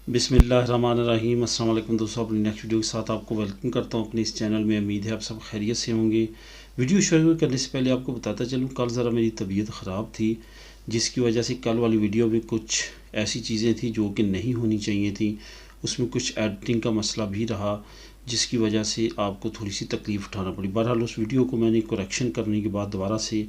बिस्मिल्लाहिर्रहमानिर्रहीम। अस्सलाम वालेकुम दोस्तों, अपनी नेक्स्ट वीडियो के साथ आपको वेलकम करता हूँ अपने इस चैनल में। उम्मीद है आप सब खैरियत से होंगे। वीडियो शुरू करने से पहले आपको बताता चलूँ, कल ज़रा मेरी तबीयत ख़राब थी, जिसकी वजह से कल वाली वीडियो में कुछ ऐसी चीज़ें थी जो कि नहीं होनी चाहिए थी। उसमें कुछ एडिटिंग का मसला भी रहा, जिसकी वजह से आपको थोड़ी सी तकलीफ़ उठाना पड़ी। बहरहाल उस वीडियो को मैंने करेक्शन करने के बाद दोबारा से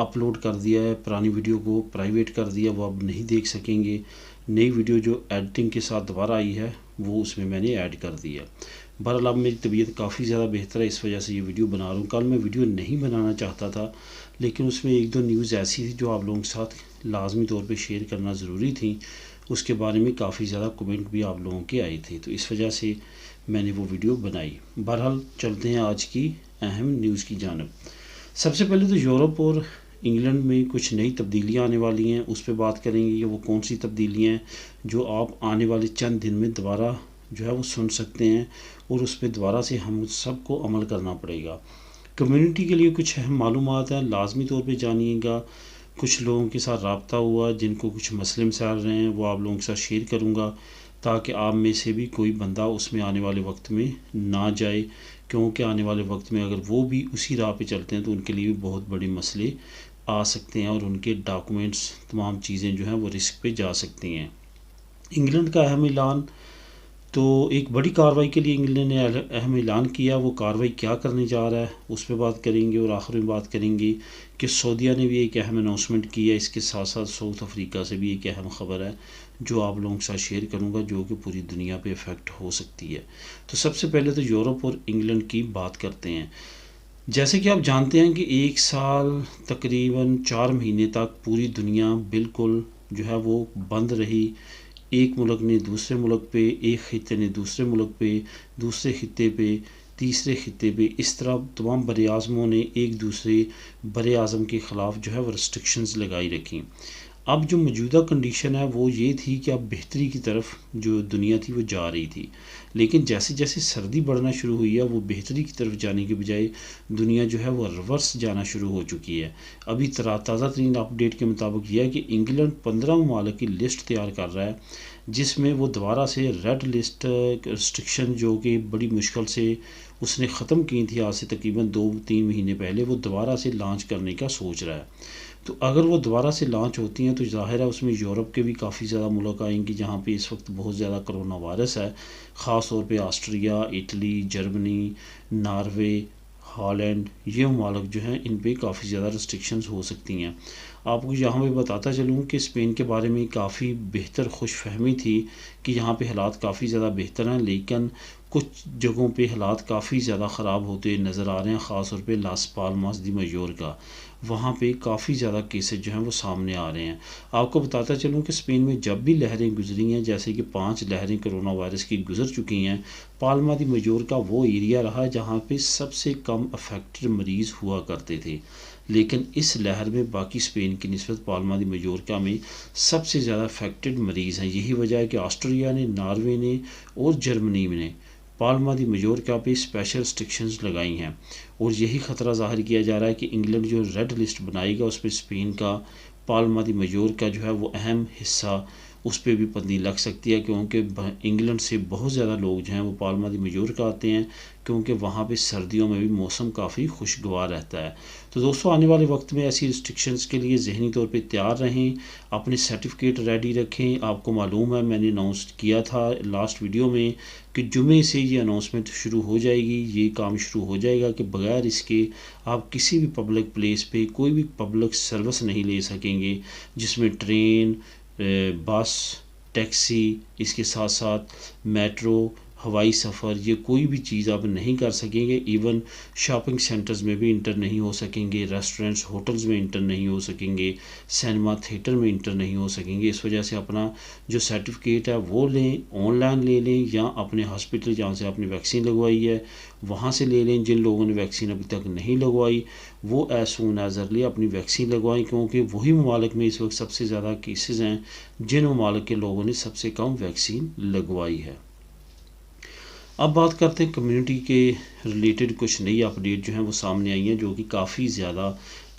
अपलोड कर दिया है। पुरानी वीडियो को प्राइवेट कर दिया, वो अब नहीं देख सकेंगे। नई वीडियो जो एडिटिंग के साथ दोबारा आई है वो उसमें मैंने ऐड कर दिया। बहरहाल अब मेरी तबीयत काफ़ी ज़्यादा बेहतर है, इस वजह से ये वीडियो बना रहा हूँ। कल मैं वीडियो नहीं बनाना चाहता था, लेकिन उसमें एक दो न्यूज़ ऐसी थी जो आप लोगों के साथ लाजमी तौर पे शेयर करना ज़रूरी थी। उसके बारे में काफ़ी ज़्यादा कमेंट भी आप लोगों के आए थे, तो इस वजह से मैंने वो वीडियो बनाई। बहरहाल चलते हैं आज की अहम न्यूज़ की जानब। सबसे पहले तो यूरोप और इंग्लैंड में कुछ नई तब्दीलियां आने वाली हैं, उस पर बात करेंगे कि वो कौन सी तब्दीलियां हैं जो आप आने वाले चंद दिन में दोबारा जो है वो सुन सकते हैं, और उस पर दोबारा से हम सबको अमल करना पड़ेगा। कम्युनिटी के लिए कुछ अहम मालूमात हैं, लाजमी तौर पे जानिएगा। कुछ लोगों के साथ रब्ता हुआ जिनको कुछ मसले मसाइल रहे हैं, वो आप लोगों के साथ शेयर करूँगा, ताकि आप में से भी कोई बंदा उसमें आने वाले वक्त में ना जाए, क्योंकि आने वाले वक्त में अगर वो भी उसी राह पे चलते हैं तो उनके लिए भी बहुत बड़े मसले आ सकते हैं, और उनके डॉक्यूमेंट्स तमाम चीज़ें जो हैं वो रिस्क पे जा सकती हैं। इंग्लैंड का अहम ऐलान, तो एक बड़ी कार्रवाई के लिए इंग्लैंड ने अहम ऐलान किया। वो कार्रवाई क्या करने जा रहा है उस पर बात करेंगे, और आखिर में बात करेंगे कि सऊदीया ने भी एक अहम अनाउंसमेंट की है। इसके साथ साथ साउथ अफ्रीका से भी एक अहम ख़बर है जो आप लोगों के साथ शेयर करूंगा, जो कि पूरी दुनिया पे इफ़ेक्ट हो सकती है। तो सबसे पहले तो यूरोप और इंग्लैंड की बात करते हैं। जैसे कि आप जानते हैं कि एक साल तकरीबन 4 महीने तक पूरी दुनिया बिल्कुल जो है वो बंद रही। एक मुल्क ने दूसरे मुल्क पे, एक ख़ित्ते ने दूसरे मुल्क पे, दूसरे ख़ित्ते पे तीसरे ख़ित्ते पे, इस तरह तमाम बर आज़मों ने एक दूसरे बर आज़म के ख़िलाफ़ जो है वो रिस्ट्रिक्शंस लगाई रखी। अब जो मौजूदा कंडीशन है वो ये थी कि अब बेहतरी की तरफ जो दुनिया थी वो जा रही थी, लेकिन जैसे जैसे सर्दी बढ़ना शुरू हुई है वो बेहतरी की तरफ जाने के बजाय दुनिया जो है वो रिवर्स जाना शुरू हो चुकी है। अभी ताज़ा तरीन अपडेट के मुताबिक यह है कि इंग्लैंड 15 ममालिक की लिस्ट तैयार कर रहा है, जिसमें वो दोबारा से रेड लिस्ट रिस्ट्रिक्शन जो कि बड़ी मुश्किल से उसने ख़त्म की थी आज से तकरीबन 2-3 महीने पहले, वो दोबारा से लॉन्च करने का सोच रहा है। तो अगर वो दोबारा से लॉन्च होती हैं तो ज़ाहिर है उसमें यूरोप के भी काफ़ी ज़्यादा मुल्क आएंगे जहाँ पे इस वक्त बहुत ज़्यादा कोरोना वायरस है। ख़ास तौर पे Austria, Italy, Germany, Norway, Holland, ये ममालिक जो हैं इन पे काफ़ी ज़्यादा रिस्ट्रिक्शंस हो सकती हैं। आपको यहाँ पे बताता चलूँ कि स्पेन के बारे में काफ़ी बेहतर खुशफहमी थी कि यहाँ पे हालात काफ़ी ज़्यादा बेहतर हैं, लेकिन कुछ जगहों पे हालात काफ़ी ज़्यादा ख़राब होते नज़र आ रहे हैं। ख़ास तौर पे लास पाल्मास दी मयोर्का, वहाँ पे काफ़ी ज़्यादा केसेस जो हैं वो सामने आ रहे हैं। आपको बताता चलूँ कि स्पेन में जब भी लहरें गुजरी हैं, जैसे कि 5 लहरें कोरोना वायरस की गुजर चुकी हैं, पाल्मा दी मयोर्का वो एरिया रहा जहाँ पे सबसे कम अफेक्टेड मरीज़ हुआ करते थे। लेकिन इस लहर में बाकी स्पेन की निस्बत पाल्मा दी मयोर्का में सबसे ज़्यादा अफेक्टेड मरीज़ हैं। यही वजह है कि ऑस्ट्रेलिया ने, नॉर्वे ने और जर्मनी ने पाल्मा दी मयोर्का पे स्पेशल रिस्ट्रिक्शंस लगाई हैं, और यही ख़तरा ज़ाहिर किया जा रहा है कि इंग्लैंड जो रेड लिस्ट बनाएगा उस पर स्पेन का, पाल्मा दी मयोर्का जो है वो अहम हिस्सा, उस पर भी पाबंदी लग सकती है, क्योंकि इंग्लैंड से बहुत ज़्यादा लोग जो हैं वो पाल्मा दी मयोर्का आते हैं, क्योंकि वहाँ पे सर्दियों में भी मौसम काफ़ी खुशगवार रहता है। तो दोस्तों, आने वाले वक्त में ऐसी रिस्ट्रिक्शंस के लिए ज़हनी तौर पे तैयार रहें, अपने सर्टिफिकेट रेडी रखें। आपको मालूम है मैंने अनाउंस किया था लास्ट वीडियो में कि जुमे से ये अनाउंसमेंट शुरू हो जाएगी, ये काम शुरू हो जाएगा कि बग़ैर इसके आप किसी भी पब्लिक प्लेस पे कोई भी पब्लिक सर्विस नहीं ले सकेंगे, जिसमें ट्रेन, बस, टैक्सी, इसके साथ साथ मेट्रो, हवाई सफ़र, ये कोई भी चीज़ आप नहीं कर सकेंगे। इवन शॉपिंग सेंटर्स में भी इंटर नहीं हो सकेंगे, रेस्टोरेंट्स, होटल्स में इंटर नहीं हो सकेंगे, सिनेमा थिएटर में इंटर नहीं हो सकेंगे। इस वजह से अपना जो सर्टिफिकेट है वो लें, ऑनलाइन ले लें, या अपने हॉस्पिटल जहाँ से आपने वैक्सीन लगवाई है वहाँ से ले लें। जिन लोगों ने वैक्सीन अभी तक नहीं लगवाई वो एज सून एज अर्ली अपनी वैक्सीन लगवाएं, क्योंकि वही ममालिक में इस वक्त सबसे ज़्यादा केसेस हैं जिन ममालिक के लोगों ने सबसे कम वैक्सीन लगवाई है। अब बात करते हैं कम्युनिटी के रिलेटेड कुछ नई अपडेट जो हैं वो सामने आई हैं, जो कि काफ़ी ज़्यादा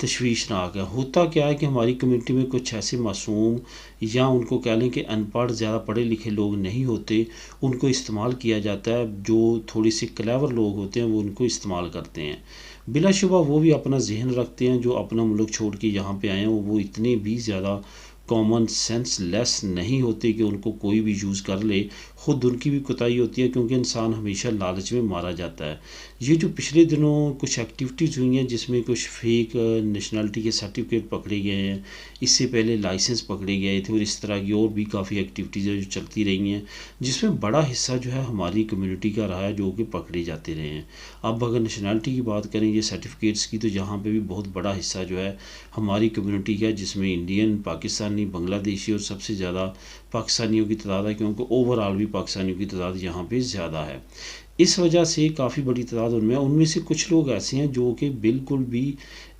तशवीशनाक है। होता क्या है कि हमारी कम्युनिटी में कुछ ऐसे मासूम या उनको कह लें कि अनपढ़, ज़्यादा पढ़े लिखे लोग नहीं होते, उनको इस्तेमाल किया जाता है। जो थोड़ी सी क्लेवर लोग होते हैं वो उनको इस्तेमाल करते हैं। बिलाशुबा वो भी अपना जहन रखते हैं, जो अपना मुल्क छोड़ के यहाँ पे आए हैं वो इतने भी ज़्यादा कॉमन सेंस लेस नहीं होते कि उनको कोई भी यूज़ कर ले। ख़ुद उनकी भी कोताही होती है, क्योंकि इंसान हमेशा लालच में मारा जाता है। ये जो पिछले दिनों कुछ एक्टिविटीज़ हुई हैं जिसमें कुछ फेक नेशनलिटी के सर्टिफिकेट पकड़े गए हैं, इससे पहले लाइसेंस पकड़े गए थे और इस तरह की और भी काफ़ी एक्टिविटीज़ जो चलती रही हैं, जिसमें बड़ा हिस्सा जो है हमारी कम्युनिटी का रहा है, जो कि पकड़े जाते रहे हैं। अब अगर नेशनलिटी की बात करें ये सर्टिफिकेट्स की, तो यहाँ पे भी बहुत बड़ा हिस्सा जो है हमारी कम्युनिटी का है, जिसमें इंडियन, पाकिस्तानी, बांग्लादेशी और सबसे ज़्यादा पाकिस्तानियों की तादाद है, क्योंकि ओवरऑल भी पाकिस्तानियों की तादाद यहाँ पे ज़्यादा है। इस वजह से काफ़ी बड़ी तादाद उनमें से कुछ लोग ऐसे हैं जो कि बिल्कुल भी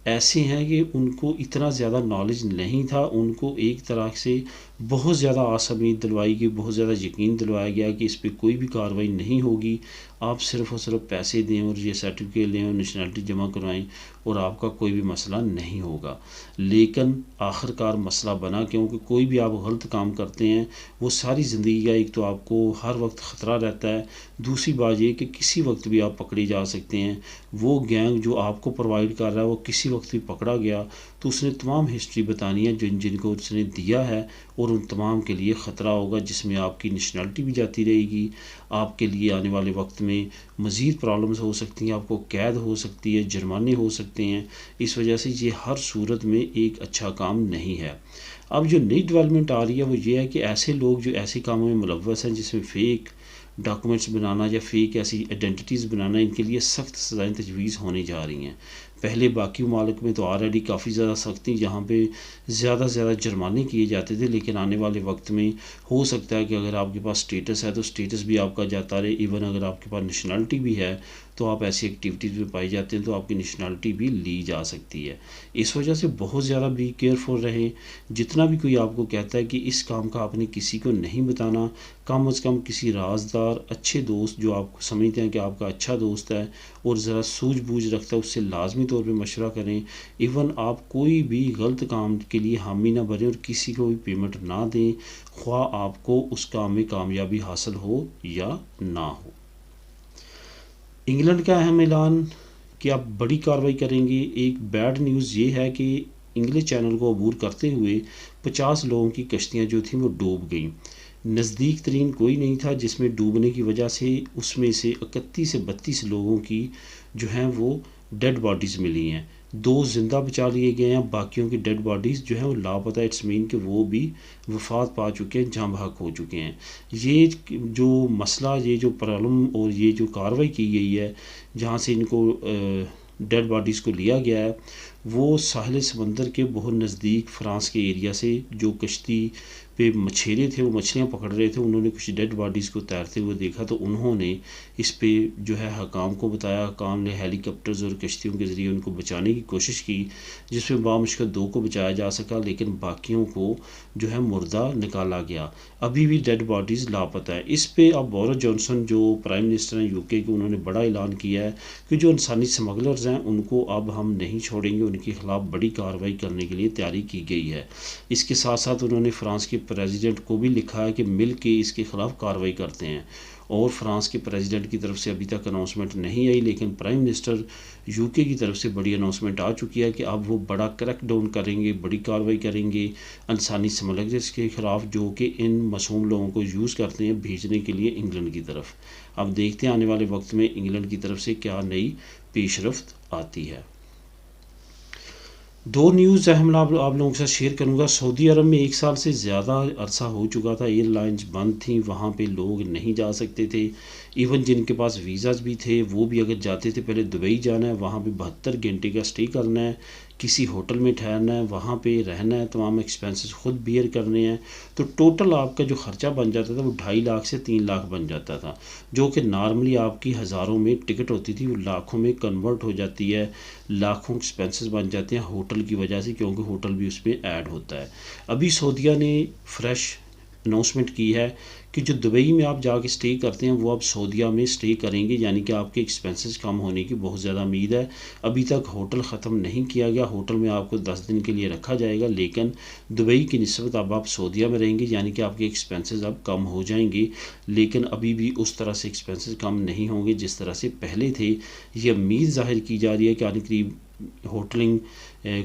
ऐसे हैं कि उनको इतना ज़्यादा नॉलेज नहीं था। उनको एक तरह से बहुत ज़्यादा आस उम्मीद दिलवाई गई, बहुत ज़्यादा यकीन दिलवाया गया कि इस पर कोई भी कार्रवाई नहीं होगी, आप सिर्फ़ और सिर्फ पैसे दें और ये सर्टिफिकेट लें और नेशनलिटी जमा करवाएं और आपका कोई भी मसला नहीं होगा। लेकिन आखिरकार मसला बना, क्योंकि कोई भी आप गलत काम करते हैं वो सारी ज़िंदगी का, एक तो आपको हर वक्त ख़तरा रहता है, दूसरी बात ये कि किसी वक्त भी आप पकड़े जा सकते हैं। वो गैंग जो आपको प्रोवाइड कर रहा है वो किसी वक्त भी पकड़ा गया तो उसने तमाम हिस्ट्री बतानी है जिनको उसने दिया है, और उन तमाम के लिए ख़तरा होगा, जिसमें आपकी नेशनलिटी भी जाती रहेगी। आपके लिए आने वाले वक्त में मज़ीद प्रॉब्लम्स हो सकती हैं, आपको कैद हो सकती है, जुर्माने हो सकते हैं। इस वजह से ये हर सूरत में एक अच्छा काम नहीं है। अब जो नई डेवलपमेंट आ रही है वो ये है कि ऐसे लोग जो ऐसे कामों में मुलव्वस हैं, जिसमें फ़ेक डॉक्यूमेंट्स बनाना या फ़ेक ऐसी आइडेंटिटीज़ बनाना, इनके लिए सख्त सज़ाएँ तजवीज़ होने जा रही हैं। पहले बाकी ममालिक में तो ऑलरेडी काफ़ी ज़्यादा सख्ती, जहाँ पे ज़्यादा से ज़्यादा जुर्माने किए जाते थे, लेकिन आने वाले वक्त में हो सकता है कि अगर आपके पास स्टेटस है तो स्टेटस भी आपका जाता रहे। इवन अगर आपके पास नेशनलिटी भी है तो आप ऐसी एक्टिविटीज़ में पाए जाते हैं तो आपकी नेशनलिटी भी ली जा सकती है। इस वजह से बहुत ज़्यादा बी केयरफुल रहें। जितना भी कोई आपको कहता है कि इस काम का आपने किसी को नहीं बताना, कम अज़ कम किसी राजदार, अच्छे दोस्त जो आपको समझते हैं कि आपका अच्छा दोस्त है और ज़रा सूझबूझ रखता है, उससे लाजमी तौर पे मशवरा करें। इवन आप कोई भी गलत काम के लिए हामी ना भरें और किसी को भी पेमेंट ना दें, ख्वाह आपको उस काम में कामयाबी हासिल हो या ना हो। इंग्लैंड का अहम ऐलान कि आप बड़ी कार्रवाई करेंगे। एक बैड न्यूज़ ये है कि इंग्लिश चैनल को अबूर करते हुए 50 लोगों की कश्तियाँ जो थीं वो डूब गईं। नज़दीक तरीन कोई नहीं था, जिसमें डूबने की वजह से उसमें से 31 से 32 लोगों की जो हैं वो डेड बॉडीज़ मिली हैं। 2 ज़िंदा बचा लिए गए हैं, बाकियों की डेड बॉडीज़ जो हैं वो लापता है। इट्स मीन कि वो भी वफ़ात पा चुके हैं, जाँ बहक हो चुके हैं। ये जो मसला, ये जो प्रॉब्लम और ये जो कार्रवाई की गई है, जहाँ से इनको डेड बॉडीज़ को लिया गया है, वो साहिल समंदर के बहुत नज़दीक फ्रांस के एरिया से जो कश्ती पे मछेरे थे वो मछलियाँ पकड़ रहे थे, उन्होंने कुछ डेड बॉडीज़ को तैरते हुए देखा तो उन्होंने इस पे जो है हकाम को बताया। हकाम ने हेलीकॉप्टर्स और कश्तियों के ज़रिए उनको बचाने की कोशिश की, जिसमें बामुश्किल 2 को बचाया जा सका, लेकिन बाकियों को जो है मुर्दा निकाला गया। अभी भी डेड बॉडीज़ लापता है। इस पे अब बोरिस जॉनसन जो प्राइम मिनिस्टर हैं यूके के, उन्होंने बड़ा ऐलान किया है कि जो इंसानी स्मगलर्स हैं उनको अब हम नहीं छोड़ेंगे, उनके ख़िलाफ़ बड़ी कार्रवाई करने के लिए तैयारी की गई है। इसके साथ साथ उन्होंने फ्रांस के प्रेसिडेंट को भी लिखा है कि मिल के इसके ख़िलाफ़ कार्रवाई करते हैं। और फ्रांस के प्रेसिडेंट की तरफ से अभी तक अनाउंसमेंट नहीं आई, लेकिन प्राइम मिनिस्टर यूके की तरफ से बड़ी अनाउंसमेंट आ चुकी है कि अब वो बड़ा क्रैकडाउन करेंगे, बड़ी कार्रवाई करेंगे इंसानी स्मगलर्स के ख़िलाफ़, जो कि इन मासूम लोगों को यूज़ करते हैं भेजने के लिए इंग्लैंड की तरफ। अब देखते हैं आने वाले वक्त में इंग्लैंड की तरफ से क्या नई पेशरफ्त आती है। 2 न्यूज़ अहम आप लोगों के साथ शेयर करूंगा। सऊदी अरब में 1 साल से ज़्यादा अरसा हो चुका था, एयरलाइंस बंद थी, वहाँ पे लोग नहीं जा सकते थे। इवन जिनके पास वीज़ाज़ भी थे वो भी अगर जाते थे, पहले दुबई जाना है, वहाँ पे 72 घंटे का स्टे करना है, किसी होटल में ठहरना है, वहाँ पे रहना है, तमाम एक्सपेंसेस खुद बियर करने हैं। तो टोटल आपका जो ख़र्चा बन जाता था वो 2.5 लाख से 3 लाख बन जाता था, जो कि नॉर्मली आपकी हज़ारों में टिकट होती थी, वो लाखों में कन्वर्ट हो जाती है। लाखों एक्सपेंसेस बन जाते हैं होटल की वजह से, क्योंकि होटल भी उसमें ऐड होता है। अभी सऊदीया ने फ्रेश अनाउंसमेंट की है कि जो दुबई में आप जाके स्टे करते हैं वो आप सऊदीया में स्टे करेंगे, यानी कि आपके एक्सपेंसेस कम होने की बहुत ज़्यादा उम्मीद है। अभी तक होटल ख़त्म नहीं किया गया, होटल में आपको 10 दिन के लिए रखा जाएगा, लेकिन दुबई की निस्बत अब आप सऊदीया में रहेंगे, यानी कि आपके एक्सपेंसेस अब कम हो जाएंगे। लेकिन अभी भी उस तरह से एक्सपेंसेस कम नहीं होंगे जिस तरह से पहले थे। ये उम्मीद ज़ाहिर की जा रही है कि आने करीब होटलिंग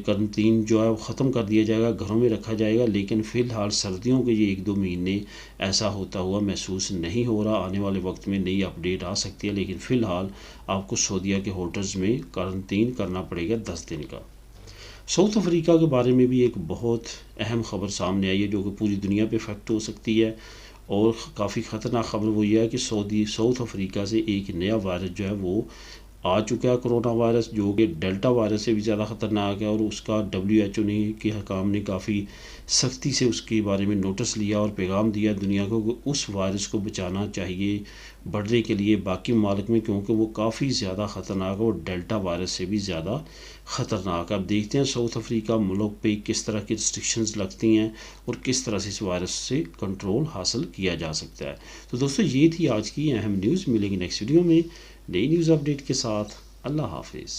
करंटीन जो है वो ख़त्म कर दिया जाएगा, घरों में रखा जाएगा। लेकिन फ़िलहाल सर्दियों के ये 1-2 महीने ऐसा होता हुआ महसूस नहीं हो रहा। आने वाले वक्त में नई अपडेट आ सकती है, लेकिन फ़िलहाल आपको सऊदीया के होटल्स में करंटीन करना पड़ेगा 10 दिन का। साउथ अफ्रीका के बारे में भी एक बहुत अहम ख़बर सामने आई है जो कि पूरी दुनिया पे इफ़ेक्ट हो सकती है, और काफ़ी ख़तरनाक ख़बर वो ये है कि साउथ अफ्रीका से एक नया वायरस जो है वो आ चुका है, कोरोना वायरस, जो कि डेल्टा वायरस से भी ज़्यादा ख़तरनाक है। और उसका WHO ने के हकाम ने काफ़ी सख्ती से उसके बारे में नोटिस लिया और पैगाम दिया दुनिया को कि उस वायरस को बचाना चाहिए बढ़ने के लिए बाकी ममालिक में, क्योंकि वो काफ़ी ज़्यादा ख़तरनाक है और डेल्टा वायरस से भी ज़्यादा ख़तरनाक है। अब देखते हैं साउथ अफ्रीका मुल्क पे किस तरह की रिस्ट्रिक्शंस लगती हैं और किस तरह से इस वायरस से कंट्रोल हासिल किया जा सकता है। तो दोस्तों, ये थी आज की अहम न्यूज़। मिलेंगे नेक्स्ट वीडियो में नई न्यूज़ अपडेट के साथ। अल्लाह हाफिज़।